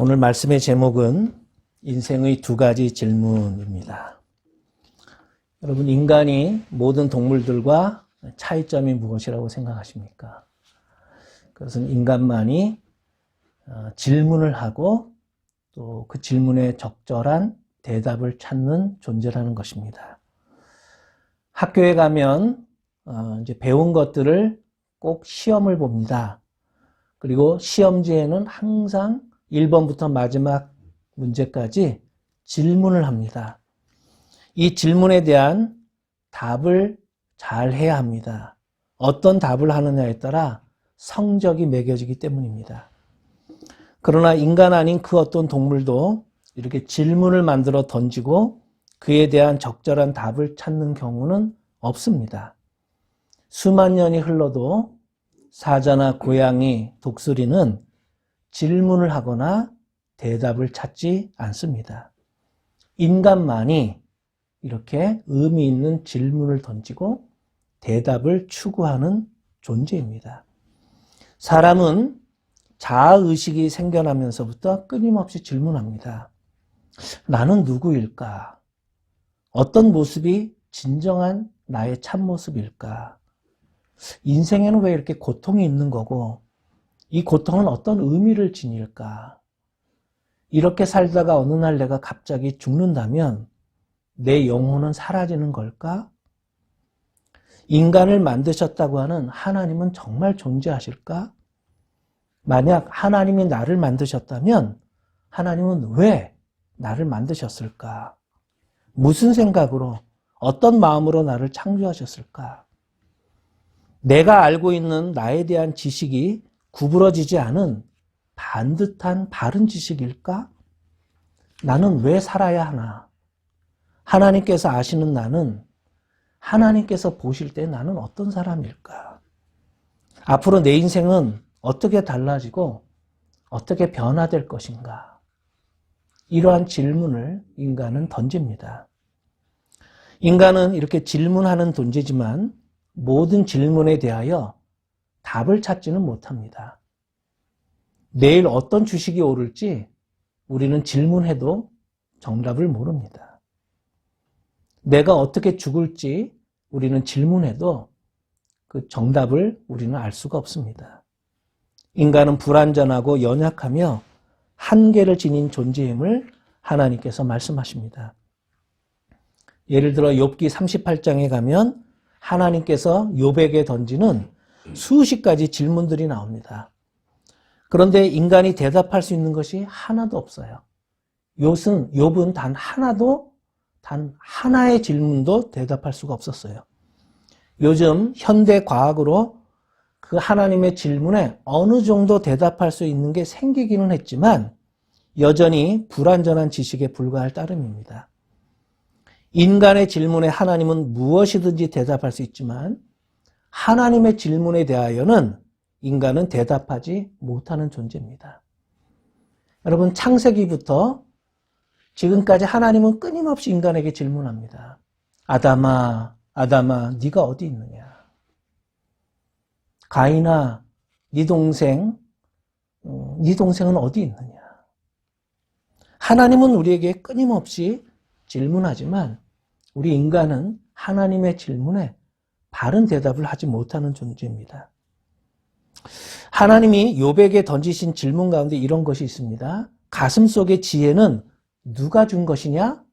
오늘 말씀의 제목은 인생의 두 가지 질문입니다. 여러분, 인간이 모든 동물들과 차이점이 무엇이라고 생각하십니까? 그것은 인간만이 질문을 하고 또 그 질문에 적절한 대답을 찾는 존재라는 것입니다. 학교에 가면 이제 배운 것들을 꼭 시험을 봅니다. 그리고 시험지에는 항상 1번부터 마지막 문제까지 질문을 합니다. 이 질문에 대한 답을 잘 해야 합니다. 어떤 답을 하느냐에 따라 성적이 매겨지기 때문입니다. 그러나 인간 아닌 그 어떤 동물도 이렇게 질문을 만들어 던지고 그에 대한 적절한 답을 찾는 경우는 없습니다. 수만 년이 흘러도 사자나 고양이, 독수리는 질문을 하거나 대답을 찾지 않습니다. 인간만이 이렇게 의미 있는 질문을 던지고 대답을 추구하는 존재입니다. 사람은 자아의식이 생겨나면서부터 끊임없이 질문합니다. 나는 누구일까? 어떤 모습이 진정한 나의 참모습일까? 인생에는 왜 이렇게 고통이 있는 거고 이 고통은 어떤 의미를 지닐까? 이렇게 살다가 어느 날 내가 갑자기 죽는다면 내 영혼은 사라지는 걸까? 인간을 만드셨다고 하는 하나님은 정말 존재하실까? 만약 하나님이 나를 만드셨다면 하나님은 왜 나를 만드셨을까? 무슨 생각으로, 어떤 마음으로 나를 창조하셨을까? 내가 알고 있는 나에 대한 지식이 구부러지지 않은 반듯한 바른 지식일까? 나는 왜 살아야 하나? 하나님께서 아시는 나는, 하나님께서 보실 때 나는 어떤 사람일까? 앞으로 내 인생은 어떻게 달라지고 어떻게 변화될 것인가? 이러한 질문을 인간은 던집니다. 인간은 이렇게 질문하는 존재지만 모든 질문에 대하여 답을 찾지는 못합니다. 내일 어떤 주식이 오를지 우리는 질문해도 정답을 모릅니다. 내가 어떻게 죽을지 우리는 질문해도 그 정답을 우리는 알 수가 없습니다. 인간은 불완전하고 연약하며 한계를 지닌 존재임을 하나님께서 말씀하십니다. 예를 들어 욥기 38장에 가면 하나님께서 욥에게 던지는 수십 가지 질문들이 나옵니다. 그런데 인간이 대답할 수 있는 것이 하나도 없어요. 욥은 단 하나의 질문도 대답할 수가 없었어요. 요즘 현대 과학으로 그 하나님의 질문에 어느 정도 대답할 수 있는 게 생기기는 했지만 여전히 불완전한 지식에 불과할 따름입니다. 인간의 질문에 하나님은 무엇이든지 대답할 수 있지만 하나님의 질문에 대하여는 인간은 대답하지 못하는 존재입니다. 여러분, 창세기부터 지금까지 하나님은 끊임없이 인간에게 질문합니다. 아담아, 아담아, 네가 어디 있느냐? 가인아, 네 동생은 어디 있느냐? 하나님은 우리에게 끊임없이 질문하지만 우리 인간은 하나님의 질문에 바른 대답을 하지 못하는 존재입니다. 하나님이 욥에게 던지신 질문 가운데 이런 것이 있습니다. 가슴 속의 지혜는 누가 준 것이냐?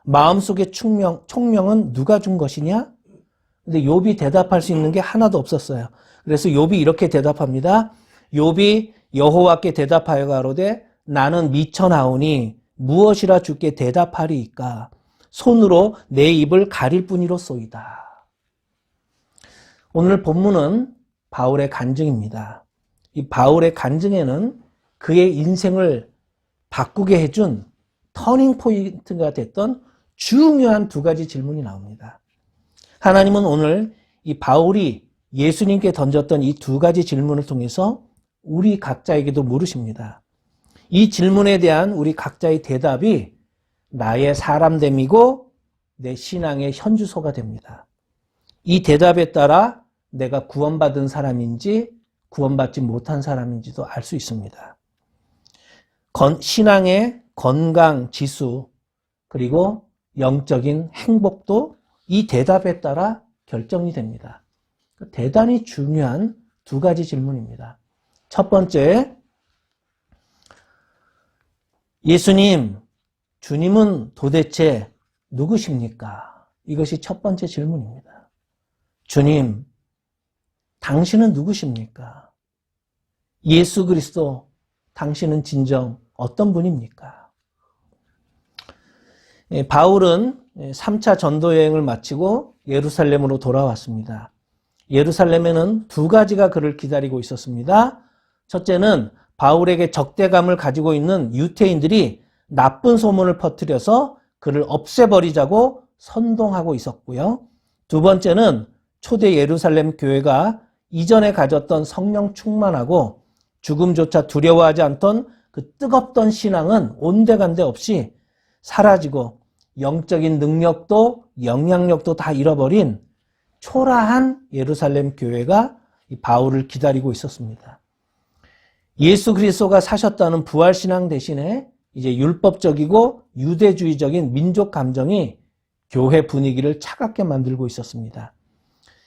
마음 속의 총명은 누가 준 것이냐? 근데 욥이 대답할 수 있는 게 하나도 없었어요. 그래서 욥이 이렇게 대답합니다. 욥이 여호와께 대답하여 가로되 나는 미쳐나오니 무엇이라 주께 대답하리이까? 손으로 내 입을 가릴 뿐이로소이다. 오늘 본문은 바울의 간증입니다. 이 바울의 간증에는 그의 인생을 바꾸게 해준 터닝 포인트가 됐던 중요한 두 가지 질문이 나옵니다. 하나님은 오늘 이 바울이 예수님께 던졌던 이 두 가지 질문을 통해서 우리 각자에게도 물으십니다. 이 질문에 대한 우리 각자의 대답이 나의 사람됨이고 내 신앙의 현주소가 됩니다. 이 대답에 따라 내가 구원받은 사람인지 구원받지 못한 사람인지도 알 수 있습니다. 신앙의 건강 지수, 그리고 영적인 행복도 이 대답에 따라 결정이 됩니다. 대단히 중요한 두 가지 질문입니다. 첫 번째, 예수님, 주님은 도대체 누구십니까? 이것이 첫 번째 질문입니다. 주님, 당신은 누구십니까? 예수 그리스도, 당신은 진정 어떤 분입니까? 바울은 3차 전도 여행을 마치고 예루살렘으로 돌아왔습니다. 예루살렘에는 두 가지가 그를 기다리고 있었습니다. 첫째는 바울에게 적대감을 가지고 있는 유태인들이 나쁜 소문을 퍼뜨려서 그를 없애버리자고 선동하고 있었고요. 두 번째는 초대 예루살렘 교회가 이전에 가졌던 성령 충만하고 죽음조차 두려워하지 않던 그 뜨겁던 신앙은 온데간데 없이 사라지고 영적인 능력도 영향력도 다 잃어버린 초라한 예루살렘 교회가 바울을 기다리고 있었습니다. 예수 그리스도가 사셨다는 부활신앙 대신에 이제 율법적이고 유대주의적인 민족 감정이 교회 분위기를 차갑게 만들고 있었습니다.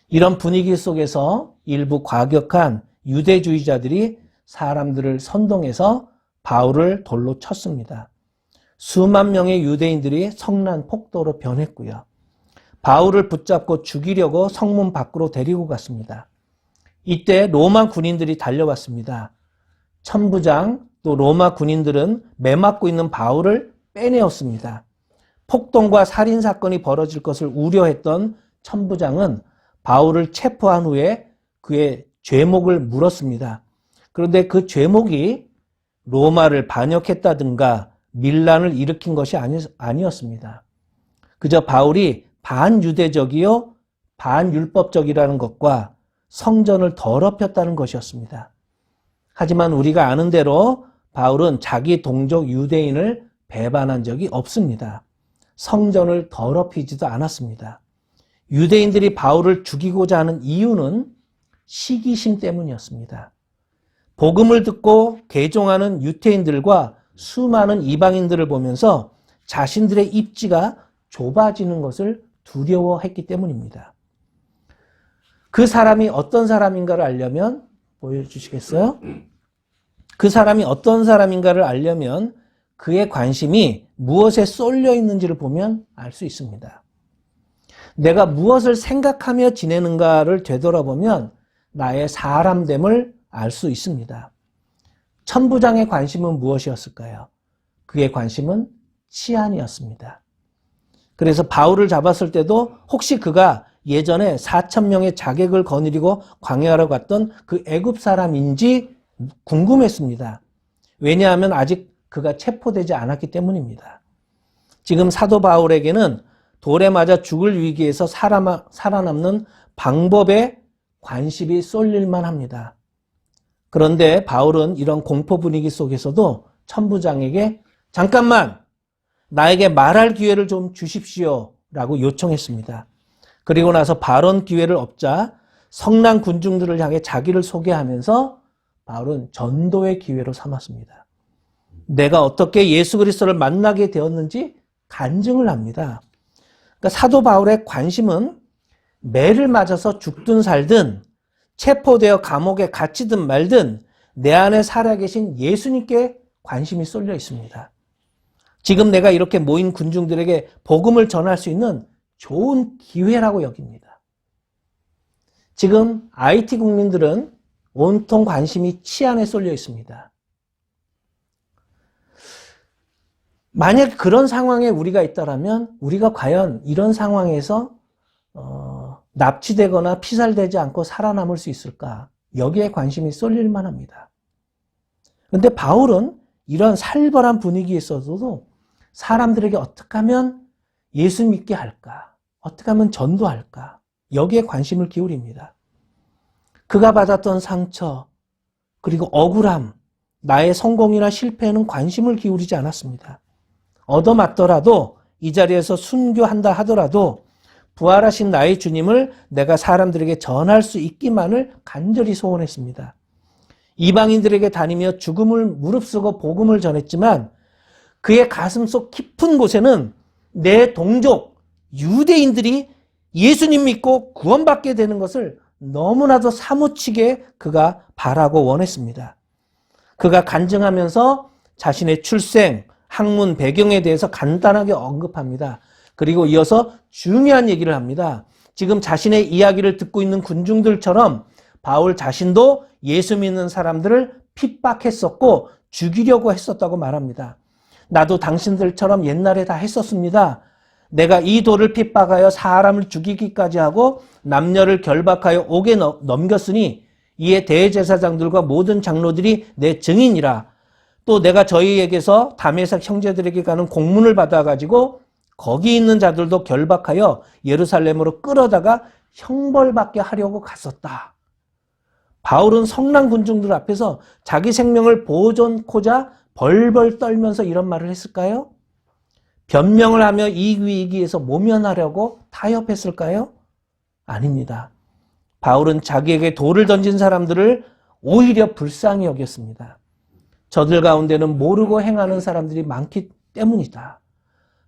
이런 분위기 속에서 일부 과격한 유대주의자들이 사람들을 선동해서 바울을 돌로 쳤습니다. 수만 명의 유대인들이 성난 폭도로 변했고요. 바울을 붙잡고 죽이려고 성문 밖으로 데리고 갔습니다. 이때 로마 군인들이 달려왔습니다. 천부장 또 로마 군인들은 매맞고 있는 바울을 빼내었습니다. 폭동과 살인사건이 벌어질 것을 우려했던 천부장은 바울을 체포한 후에 그의 죄목을 물었습니다. 그런데 그 죄목이 로마를 반역했다든가 밀란을 일으킨 것이 아니었습니다. 그저 바울이 반유대적이요 반율법적이라는 것과 성전을 더럽혔다는 것이었습니다. 하지만 우리가 아는 대로 바울은 자기 동족 유대인을 배반한 적이 없습니다. 성전을 더럽히지도 않았습니다. 유대인들이 바울을 죽이고자 하는 이유는 시기심 때문이었습니다. 복음을 듣고 개종하는 유태인들과 수많은 이방인들을 보면서 자신들의 입지가 좁아지는 것을 두려워했기 때문입니다. 그 사람이 어떤 사람인가를 알려면 보여주시겠어요? 그 사람이 어떤 사람인가를 알려면 그의 관심이 무엇에 쏠려 있는지를 보면 알 수 있습니다. 내가 무엇을 생각하며 지내는가를 되돌아보면 나의 사람됨을 알 수 있습니다. 천부장의 관심은 무엇이었을까요? 그의 관심은 치안이었습니다. 그래서 바울을 잡았을 때도 혹시 그가 예전에 4,000명의 자객을 거느리고 광야로 갔던 그 애굽 사람인지 궁금했습니다. 왜냐하면 아직 그가 체포되지 않았기 때문입니다. 지금 사도 바울에게는 돌에 맞아 죽을 위기에서 살아남는 방법에 관심이 쏠릴만 합니다. 그런데 바울은 이런 공포 분위기 속에서도 천부장에게 잠깐만 나에게 말할 기회를 좀 주십시오 라고 요청했습니다. 그리고 나서 발언 기회를 얻자 성난 군중들을 향해 자기를 소개하면서 바울은 전도의 기회로 삼았습니다. 내가 어떻게 예수 그리스도를 만나게 되었는지 간증을 합니다. 그러니까 사도 바울의 관심은 매를 맞아서 죽든 살든 체포되어 감옥에 갇히든 말든 내 안에 살아계신 예수님께 관심이 쏠려 있습니다. 지금 내가 이렇게 모인 군중들에게 복음을 전할 수 있는 좋은 기회라고 여깁니다. 지금 IT 국민들은 온통 관심이 치안에 쏠려 있습니다. 만약 그런 상황에 우리가 있다면 우리가 과연 이런 상황에서 납치되거나 피살되지 않고 살아남을 수 있을까? 여기에 관심이 쏠릴 만합니다. 그런데 바울은 이런 살벌한 분위기에 있어서도 사람들에게 어떻게 하면 예수 믿게 할까? 어떻게 하면 전도할까? 여기에 관심을 기울입니다. 그가 받았던 상처, 그리고 억울함, 나의 성공이나 실패에는 관심을 기울이지 않았습니다. 얻어맞더라도 이 자리에서 순교한다 하더라도 부활하신 나의 주님을 내가 사람들에게 전할 수 있기만을 간절히 소원했습니다. 이방인들에게 다니며 죽음을 무릅쓰고 복음을 전했지만 그의 가슴속 깊은 곳에는 내 동족 유대인들이 예수님 믿고 구원받게 되는 것을 너무나도 사무치게 그가 바라고 원했습니다. 그가 간증하면서 자신의 출생, 학문, 배경에 대해서 간단하게 언급합니다. 그리고 이어서 중요한 얘기를 합니다. 지금 자신의 이야기를 듣고 있는 군중들처럼 바울 자신도 예수 믿는 사람들을 핍박했었고 죽이려고 했었다고 말합니다. 나도 당신들처럼 옛날에 다 했었습니다. 내가 이 돌을 핍박하여 사람을 죽이기까지 하고 남녀를 결박하여 옥에 넘겼으니 이에 대제사장들과 모든 장로들이 내 증인이라. 또 내가 저희에게서 다메섹 형제들에게 가는 공문을 받아가지고 거기 있는 자들도 결박하여 예루살렘으로 끌어다가 형벌받게 하려고 갔었다. 바울은 성난 군중들 앞에서 자기 생명을 보존코자 벌벌 떨면서 이런 말을 했을까요? 변명을 하며 이 위기에서 모면하려고 타협했을까요? 아닙니다. 바울은 자기에게 돌을 던진 사람들을 오히려 불쌍히 여겼습니다. 저들 가운데는 모르고 행하는 사람들이 많기 때문이다.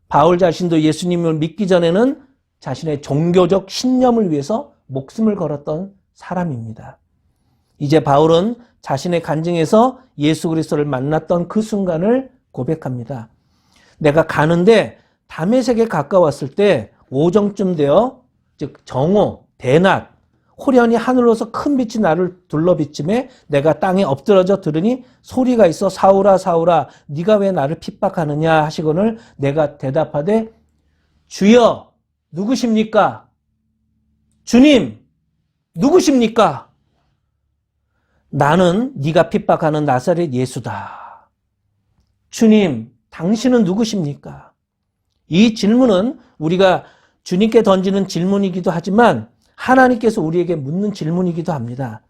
바울 자신도 예수님을 믿기 전에는 자신의 종교적 신념을 위해서 목숨을 걸었던 사람입니다. 이제 바울은 자신의 간증에서 예수 그리스도를 만났던 그 순간을 고백합니다. 내가 가는데 다메섹에 가까웠을 때 오정쯤 되어 즉 정오, 대낮, 호련히 하늘로서 큰 빛이 나를 둘러비침에 내가 땅에 엎드러져 들으니 소리가 있어 사울아 사울아 네가 왜 나를 핍박하느냐 하시거늘 내가 대답하되 주여 누구십니까? 주님 누구십니까? 나는 네가 핍박하는 나사렛 예수다. 주님 당신은 누구십니까? 이 질문은 우리가 주님께 던지는 질문이기도 하지만 하나님께서 우리에게 묻는 질문이기도 합니다.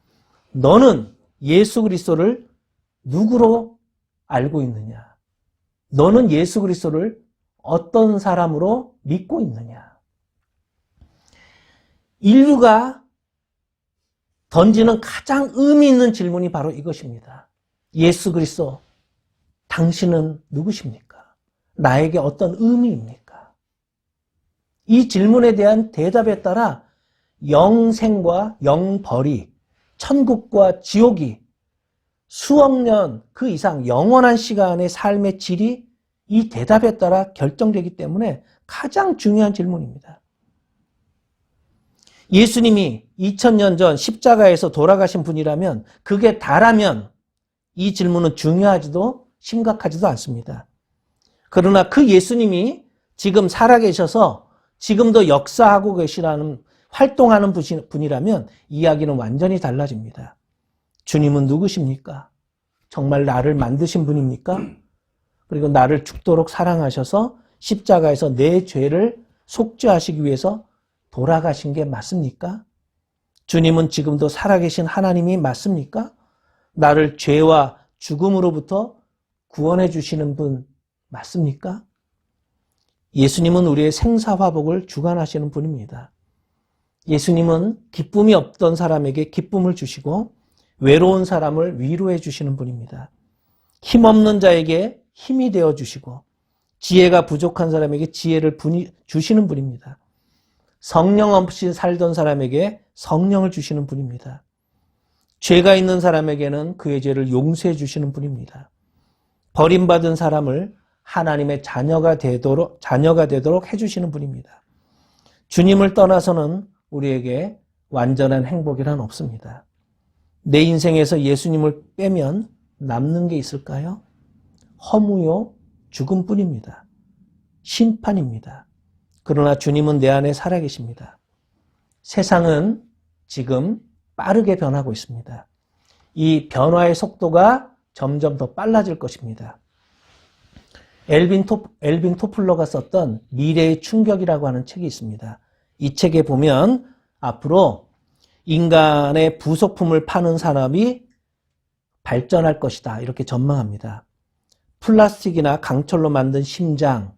너는 예수 그리스도를 누구로 알고 있느냐? 너는 예수 그리스도를 어떤 사람으로 믿고 있느냐? 인류가 던지는 가장 의미 있는 질문이 바로 이것입니다. 예수 그리스도, 당신은 누구십니까? 나에게 어떤 의미입니까? 이 질문에 대한 대답에 따라 영생과 영벌이, 천국과 지옥이 수억 년 그 이상 영원한 시간의 삶의 질이 이 대답에 따라 결정되기 때문에 가장 중요한 질문입니다. 예수님이 2000년 전 십자가에서 돌아가신 분이라면 그게 다라면 이 질문은 중요하지도 심각하지도 않습니다. 그러나 그 예수님이 지금 살아계셔서 지금도 역사하고 계시라는 활동하는 분이라면 이야기는 완전히 달라집니다. 주님은 누구십니까? 정말 나를 만드신 분입니까? 그리고 나를 죽도록 사랑하셔서 십자가에서 내 죄를 속죄하시기 위해서 돌아가신 게 맞습니까? 주님은 지금도 살아계신 하나님이 맞습니까? 나를 죄와 죽음으로부터 구원해 주시는 분 맞습니까? 예수님은 우리의 생사화복을 주관하시는 분입니다. 예수님은 기쁨이 없던 사람에게 기쁨을 주시고 외로운 사람을 위로해 주시는 분입니다. 힘없는 자에게 힘이 되어 주시고 지혜가 부족한 사람에게 지혜를 주시는 분입니다. 성령 없이 살던 사람에게 성령을 주시는 분입니다. 죄가 있는 사람에게는 그의 죄를 용서해 주시는 분입니다. 버림받은 사람을 하나님의 자녀가 되도록 해주시는 분입니다. 주님을 떠나서는 우리에게 완전한 행복이란 없습니다. 내 인생에서 예수님을 빼면 남는 게 있을까요? 허무요, 죽음뿐입니다. 심판입니다. 그러나 주님은 내 안에 살아계십니다. 세상은 지금 빠르게 변하고 있습니다. 이 변화의 속도가 점점 더 빨라질 것입니다. 엘빈 토플러가 썼던 미래의 충격이라고 하는 책이 있습니다. 이 책에 보면 앞으로 인간의 부속품을 파는 산업이 발전할 것이다 이렇게 전망합니다. 플라스틱이나 강철로 만든 심장,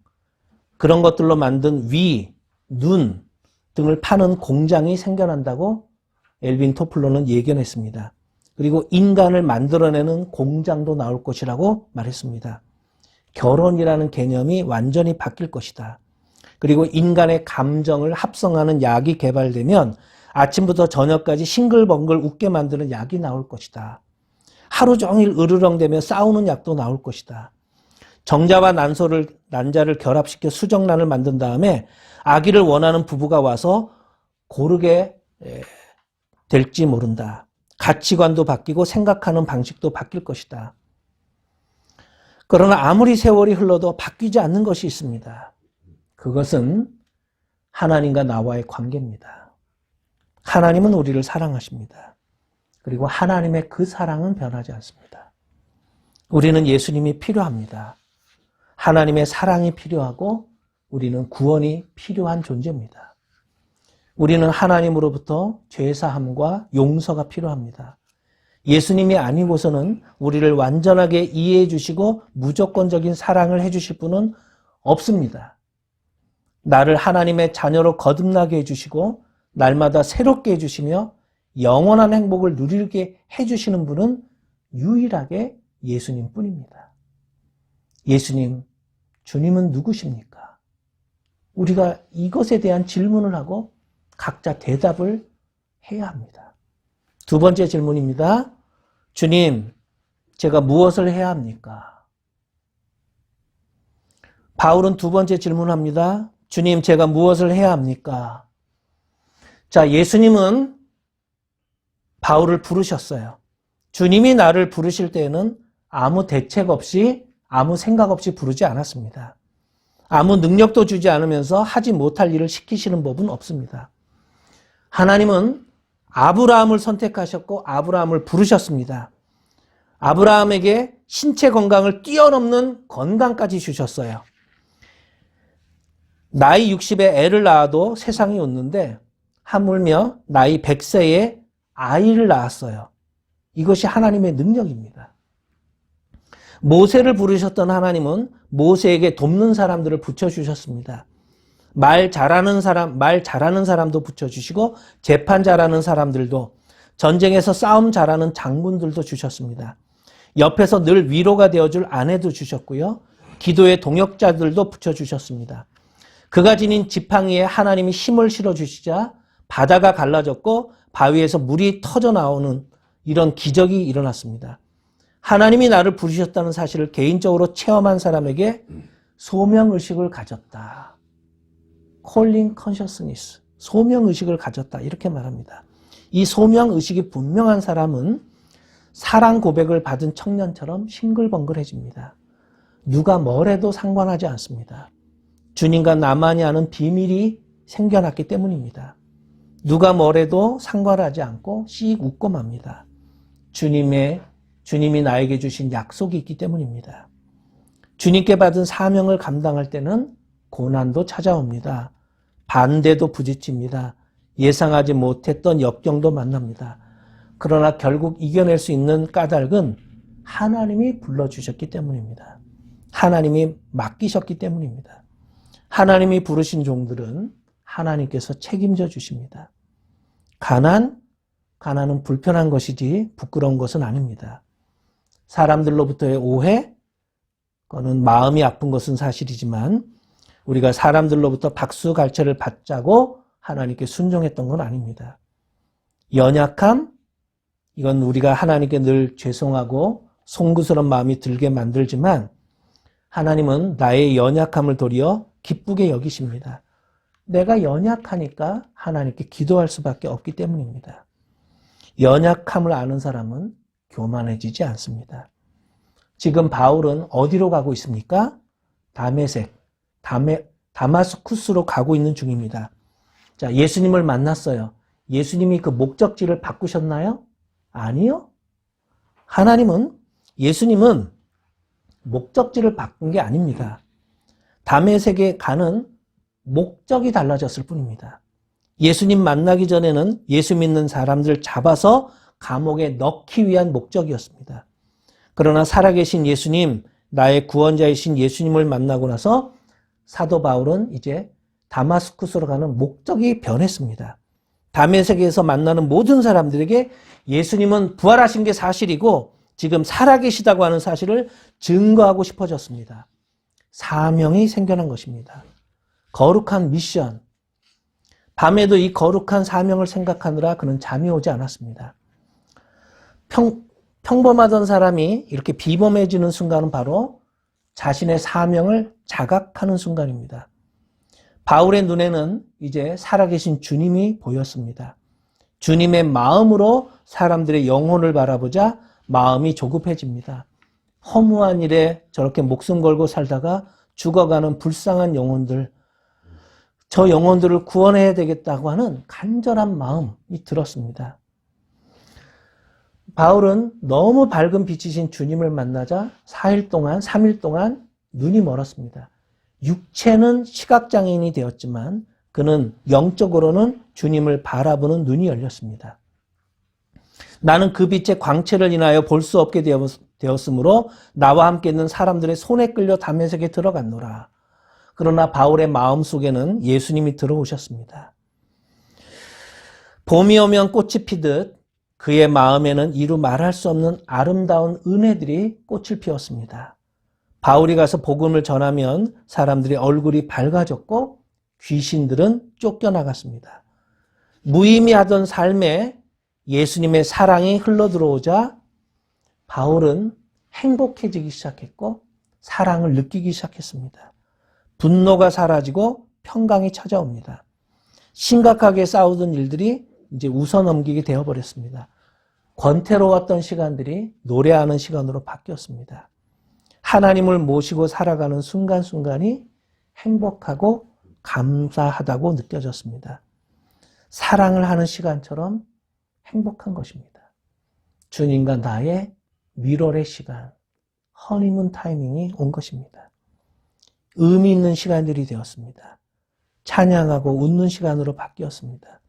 그런 것들로 만든 위, 눈 등을 파는 공장이 생겨난다고 엘빈 토플러는 예견했습니다. 그리고 인간을 만들어내는 공장도 나올 것이라고 말했습니다. 결혼이라는 개념이 완전히 바뀔 것이다. 그리고 인간의 감정을 합성하는 약이 개발되면 아침부터 저녁까지 싱글벙글 웃게 만드는 약이 나올 것이다. 하루 종일 으르렁대며 싸우는 약도 나올 것이다. 정자와 난자를 결합시켜 수정란을 만든 다음에 아기를 원하는 부부가 와서 고르게 될지 모른다. 가치관도 바뀌고 생각하는 방식도 바뀔 것이다. 그러나 아무리 세월이 흘러도 바뀌지 않는 것이 있습니다. 그것은 하나님과 나와의 관계입니다. 하나님은 우리를 사랑하십니다. 그리고 하나님의 그 사랑은 변하지 않습니다. 우리는 예수님이 필요합니다. 하나님의 사랑이 필요하고 우리는 구원이 필요한 존재입니다. 우리는 하나님으로부터 죄사함과 용서가 필요합니다. 예수님이 아니고서는 우리를 완전하게 이해해 주시고 무조건적인 사랑을 해 주실 분은 없습니다. 나를 하나님의 자녀로 거듭나게 해주시고 날마다 새롭게 해주시며 영원한 행복을 누리게 해주시는 분은 유일하게 예수님 뿐입니다. 예수님, 주님은 누구십니까? 우리가 이것에 대한 질문을 하고 각자 대답을 해야 합니다. 두 번째 질문입니다. 주님, 제가 무엇을 해야 합니까? 바울은 두 번째 질문합니다. 주님, 제가 무엇을 해야 합니까? 자, 예수님은 바울을 부르셨어요. 주님이 나를 부르실 때에는 아무 대책 없이, 아무 생각 없이 부르지 않았습니다. 아무 능력도 주지 않으면서 하지 못할 일을 시키시는 법은 없습니다. 하나님은 아브라함을 선택하셨고 아브라함을 부르셨습니다. 아브라함에게 신체 건강을 뛰어넘는 건강까지 주셨어요. 나이 60에 애를 낳아도 세상이 웃는데 하물며 나이 100세에 아이를 낳았어요. 이것이 하나님의 능력입니다. 모세를 부르셨던 하나님은 모세에게 돕는 사람들을 붙여주셨습니다. 말 잘하는 사람도 붙여주시고 재판 잘하는 사람들도, 전쟁에서 싸움 잘하는 장군들도 주셨습니다. 옆에서 늘 위로가 되어줄 아내도 주셨고요. 기도의 동역자들도 붙여주셨습니다. 그가 지닌 지팡이에 하나님이 힘을 실어주시자 바다가 갈라졌고 바위에서 물이 터져 나오는 이런 기적이 일어났습니다. 하나님이 나를 부르셨다는 사실을 개인적으로 체험한 사람에게 소명의식을 가졌다. Calling consciousness, 소명의식을 가졌다 이렇게 말합니다. 이 소명의식이 분명한 사람은 사랑 고백을 받은 청년처럼 싱글벙글해집니다. 누가 뭐래도 상관하지 않습니다. 주님과 나만이 아는 비밀이 생겨났기 때문입니다. 누가 뭐래도 상관하지 않고 씩 웃고 맙니다. 주님이 나에게 주신 약속이 있기 때문입니다. 주님께 받은 사명을 감당할 때는 고난도 찾아옵니다. 반대도 부딪힙니다. 예상하지 못했던 역경도 만납니다. 그러나 결국 이겨낼 수 있는 까닭은 하나님이 불러주셨기 때문입니다. 하나님이 맡기셨기 때문입니다. 하나님이 부르신 종들은 하나님께서 책임져 주십니다. 가난은 불편한 것이지 부끄러운 것은 아닙니다. 사람들로부터의 오해, 그거는 마음이 아픈 것은 사실이지만 우리가 사람들로부터 박수갈채를 받자고 하나님께 순종했던 건 아닙니다. 연약함, 이건 우리가 하나님께 늘 죄송하고 송구스러운 마음이 들게 만들지만 하나님은 나의 연약함을 도리어 기쁘게 여기십니다. 내가 연약하니까 하나님께 기도할 수밖에 없기 때문입니다. 연약함을 아는 사람은 교만해지지 않습니다. 지금 바울은 어디로 가고 있습니까? 다마스쿠스로 가고 있는 중입니다. 자, 예수님을 만났어요. 예수님이 그 목적지를 바꾸셨나요? 아니요. 예수님은 목적지를 바꾼 게 아닙니다. 다메섹에 가는 목적이 달라졌을 뿐입니다. 예수님 만나기 전에는 예수 믿는 사람들 잡아서 감옥에 넣기 위한 목적이었습니다. 그러나 살아계신 예수님, 나의 구원자이신 예수님을 만나고 나서 사도 바울은 이제 다마스쿠스로 가는 목적이 변했습니다. 다메섹에서 만나는 모든 사람들에게 예수님은 부활하신 게 사실이고 지금 살아계시다고 하는 사실을 증거하고 싶어졌습니다. 사명이 생겨난 것입니다. 거룩한 미션. 밤에도 이 거룩한 사명을 생각하느라 그는 잠이 오지 않았습니다. 평범하던 사람이 이렇게 비범해지는 순간은 바로 자신의 사명을 자각하는 순간입니다. 바울의 눈에는 이제 살아계신 주님이 보였습니다. 주님의 마음으로 사람들의 영혼을 바라보자 마음이 조급해집니다. 허무한 일에 저렇게 목숨 걸고 살다가 죽어가는 불쌍한 영혼들, 저 영혼들을 구원해야 되겠다고 하는 간절한 마음이 들었습니다. 바울은 너무 밝은 빛이신 주님을 만나자 3일 동안 눈이 멀었습니다. 육체는 시각장애인이 되었지만 그는 영적으로는 주님을 바라보는 눈이 열렸습니다. 나는 그 빛의 광채를 인하여 볼 수 없게 되었으므로 나와 함께 있는 사람들의 손에 끌려 다메섹에 들어갔노라. 그러나 바울의 마음속에는 예수님이 들어오셨습니다. 봄이 오면 꽃이 피듯 그의 마음에는 이루 말할 수 없는 아름다운 은혜들이 꽃을 피웠습니다. 바울이 가서 복음을 전하면 사람들의 얼굴이 밝아졌고 귀신들은 쫓겨나갔습니다. 무의미하던 삶에 예수님의 사랑이 흘러들어오자 바울은 행복해지기 시작했고 사랑을 느끼기 시작했습니다. 분노가 사라지고 평강이 찾아옵니다. 심각하게 싸우던 일들이 이제 웃어넘기게 되어버렸습니다. 권태로웠던 시간들이 노래하는 시간으로 바뀌었습니다. 하나님을 모시고 살아가는 순간순간이 행복하고 감사하다고 느껴졌습니다. 사랑을 하는 시간처럼 행복한 것입니다. 주님과 나의 밀월의 시간, 허니문 타이밍이 온 것입니다. 의미 있는 시간들이 되었습니다. 찬양하고 웃는 시간으로 바뀌었습니다.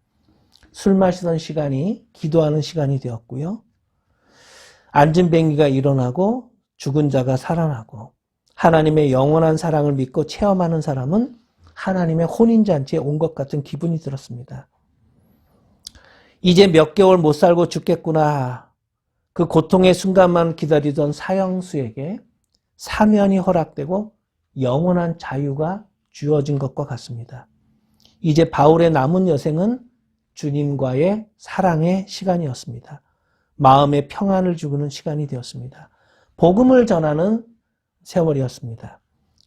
술 마시던 시간이 기도하는 시간이 되었고요. 앉은 뱅이가 일어나고 죽은 자가 살아나고 하나님의 영원한 사랑을 믿고 체험하는 사람은 하나님의 혼인잔치에 온 것 같은 기분이 들었습니다. 이제 몇 개월 못 살고 죽겠구나. 그 고통의 순간만 기다리던 사형수에게 사면이 허락되고 영원한 자유가 주어진 것과 같습니다. 이제 바울의 남은 여생은 주님과의 사랑의 시간이었습니다. 마음의 평안을 주는 시간이 되었습니다. 복음을 전하는 세월이었습니다.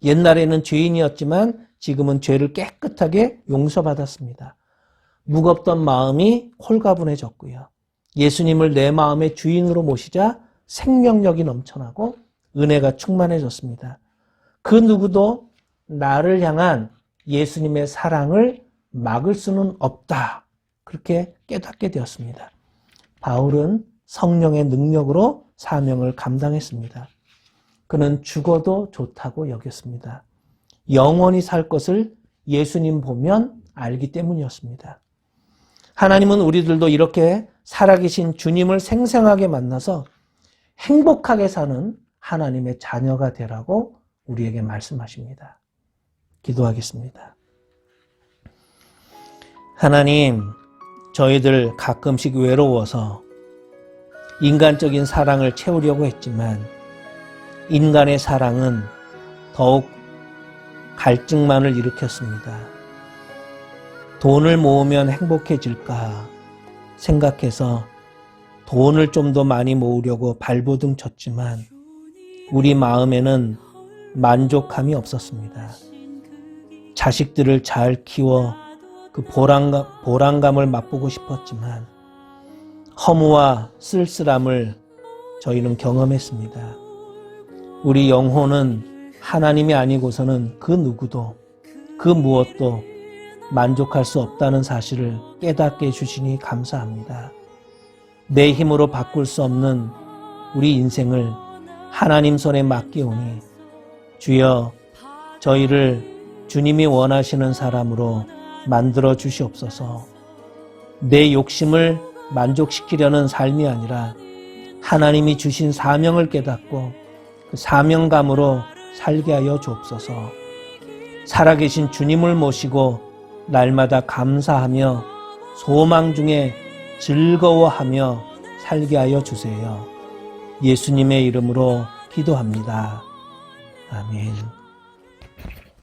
옛날에는 죄인이었지만 지금은 죄를 깨끗하게 용서받았습니다. 무겁던 마음이 홀가분해졌고요. 예수님을 내 마음의 주인으로 모시자 생명력이 넘쳐나고 은혜가 충만해졌습니다. 그 누구도 나를 향한 예수님의 사랑을 막을 수는 없다. 그렇게 깨닫게 되었습니다. 바울은 성령의 능력으로 사명을 감당했습니다. 그는 죽어도 좋다고 여겼습니다. 영원히 살 것을 예수님 보면 알기 때문이었습니다. 하나님은 우리들도 이렇게 살아계신 주님을 생생하게 만나서 행복하게 사는 하나님의 자녀가 되라고 우리에게 말씀하십니다. 기도하겠습니다. 하나님, 저희들 가끔씩 외로워서 인간적인 사랑을 채우려고 했지만 인간의 사랑은 더욱 갈증만을 일으켰습니다. 돈을 모으면 행복해질까 생각해서 돈을 좀 더 많이 모으려고 발버둥 쳤지만 우리 마음에는 만족함이 없었습니다. 자식들을 잘 키워 그 보람감을 맛보고 싶었지만 허무와 쓸쓸함을 저희는 경험했습니다. 우리 영혼은 하나님이 아니고서는 그 누구도 그 무엇도 만족할 수 없다는 사실을 깨닫게 해주시니 감사합니다. 내 힘으로 바꿀 수 없는 우리 인생을 하나님 손에 맡기오니 주여 저희를 주님이 원하시는 사람으로 만들어 주시옵소서. 내 욕심을 만족시키려는 삶이 아니라 하나님이 주신 사명을 깨닫고 그 사명감으로 살게 하여 주옵소서. 살아계신 주님을 모시고 날마다 감사하며 소망 중에 즐거워하며 살게 하여 주세요. 예수님의 이름으로 기도합니다. 아멘.